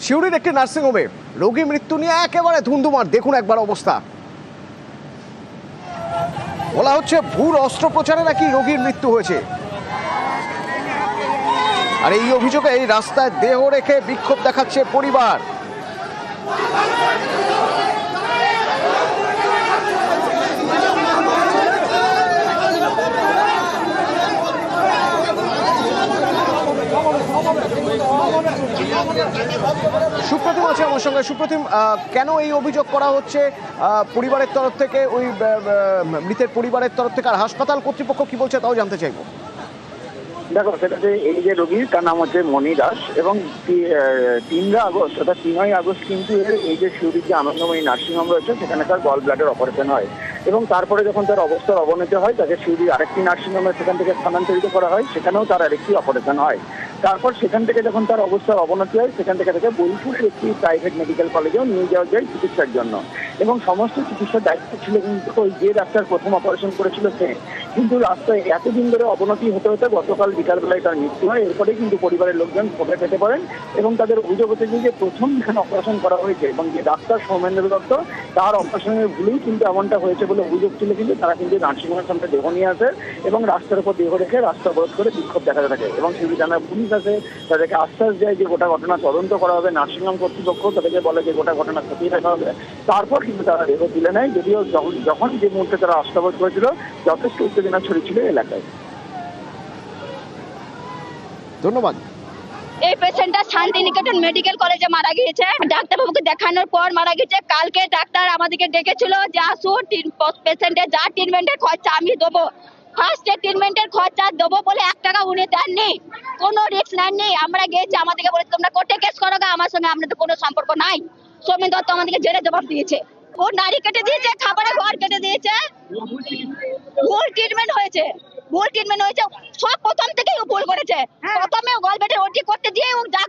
সিউড়ির একটি নার্সিংহোমে রোগী মৃত্যু নিয়ে একেবারে ধুন্ধুমার। দেখুন একবার অবস্থা। বলা হচ্ছে ভুল অস্ত্রোপচারে নাকি রোগীর মৃত্যু হয়েছে। আর এই অভিযোগে এই রাস্তায় দেহ রেখে বিক্ষোভ দেখাচ্ছে পরিবার। সুপ্রতিম আছে আমার সঙ্গে। সুপ্রতিম, কেন এই অভিযোগ করা হচ্ছে পরিবারের তরফ থেকে, ওই মৃতের পরিবারের তরফ থেকে, আর হাসপাতাল কর্তৃপক্ষ কি বলছে তাও জানতে চাইবো। দেখো, সেটা যে এই যে রোগী, তার নাম হচ্ছে মণি দাস, এবং 3 আগস্ট অর্থাৎ 3 আগস্ট কিন্তু এই যে সিউড়ির যে আনন্দময়ী নার্সিংহোম রয়েছে সেখানে তার গল ব্লাডার অপারেশন হয়, এবং তারপরে যখন তার অবস্থার অবনতি হয় তাকে সিউড়ির আরেকটি নার্সিংহোমে সেখান থেকে স্থানান্তরিত করা হয়, সেখানেও তার আরেকটি অপারেশন হয়। তারপর সেখান থেকে যখন তার অবস্থার অবনতি হয় সেখান থেকে তাকে বোলপুরের একটি প্রাইভেট মেডিকেল কলেজেও নিয়ে যাওয়া যায় চিকিৎসার জন্য, এবং সমস্ত চিকিৎসার দায়িত্ব ছিল কিন্তু ওই যে ডাক্তার প্রথম অপারেশন করেছিল সে। কিন্তু রাস্তায় এতদিন ধরে অবনতি হতে হতে গতকাল বিকালবেলায় তার মৃত্যু হয়। এরপরে কিন্তু পরিবারের লোকজন ক্ষোভে পেতে পারেন, এবং তাদের অভিযোগ হচ্ছে যে প্রথম যেখানে অপারেশন করা হয়েছে এবং যে ডাক্তার সৌমেন্দ্র দত্ত, তার অপারেশনের ভুলেই কিন্তু এমনটা হয়েছে বলে অভিযোগ ছিল। কিন্তু তারা কিন্তু নার্সিংহোমের সামনে দেহ নিয়ে আসে এবং রাস্তার উপর দেহ রেখে রাস্তা অবরোধ করে বিক্ষোভ দেখাতে থাকে, এবং সিউড়ি থানার পুলিশ আছে, তাদেরকে আশ্বাস দেয় যে গোটা ঘটনা তদন্ত করা হবে। নার্সিংহোম কর্তৃপক্ষ তাদেরকে বলে যে গোটা ঘটনা খতিয়ে দেখা হবে। তারপর কিন্তু তারা দেহ তুলে নেয়, যদিও যখন যে মুহূর্তে তারা রাস্তাবরোধ করেছিল যথেষ্ট উত্তেজনা ছড়িয়েছিল এলাকায়। ধন্যবাদ। এই পেশেন্টটা শান্তিনিকেতন মেডিকেল কলেজে মারা গিয়েছে। ডাক্তারবাবুকে দেখানোর পর মারা গেছে। কালকে ডাক্তার আমাদেরকে ডেকেছিল যে আসুন, পেশেন্টের যা ট্রিটমেন্টের খরচা আমি দেবো, ফার্স্টে ট্রিটমেন্টের খরচা দেবো বলে 1 টাকা উনি দেননি, কোনো রিস্ক নেননি। আমরা গিয়েছি, আমাদেরকে বলেছে তোমরা কোর্টে কেস করো, আমার সঙ্গে আপনাদের কোনো সম্পর্ক নাই। সৌমেন দত্ত আমাদেরকে জেলে জবাব দিয়েছে, ও নারী কেটে দিয়েছে, খাবারের ঘর কেটে দিয়েছে। ভুল ট্রিটমেন্ট হয়েছে, ভুল ট্রিটমেন্ট হয়েছে, সব প্রথম থেকেই ও ভুল করেছে। প্রথমে গলব্লাডার ওটি করতে দিয়ে ও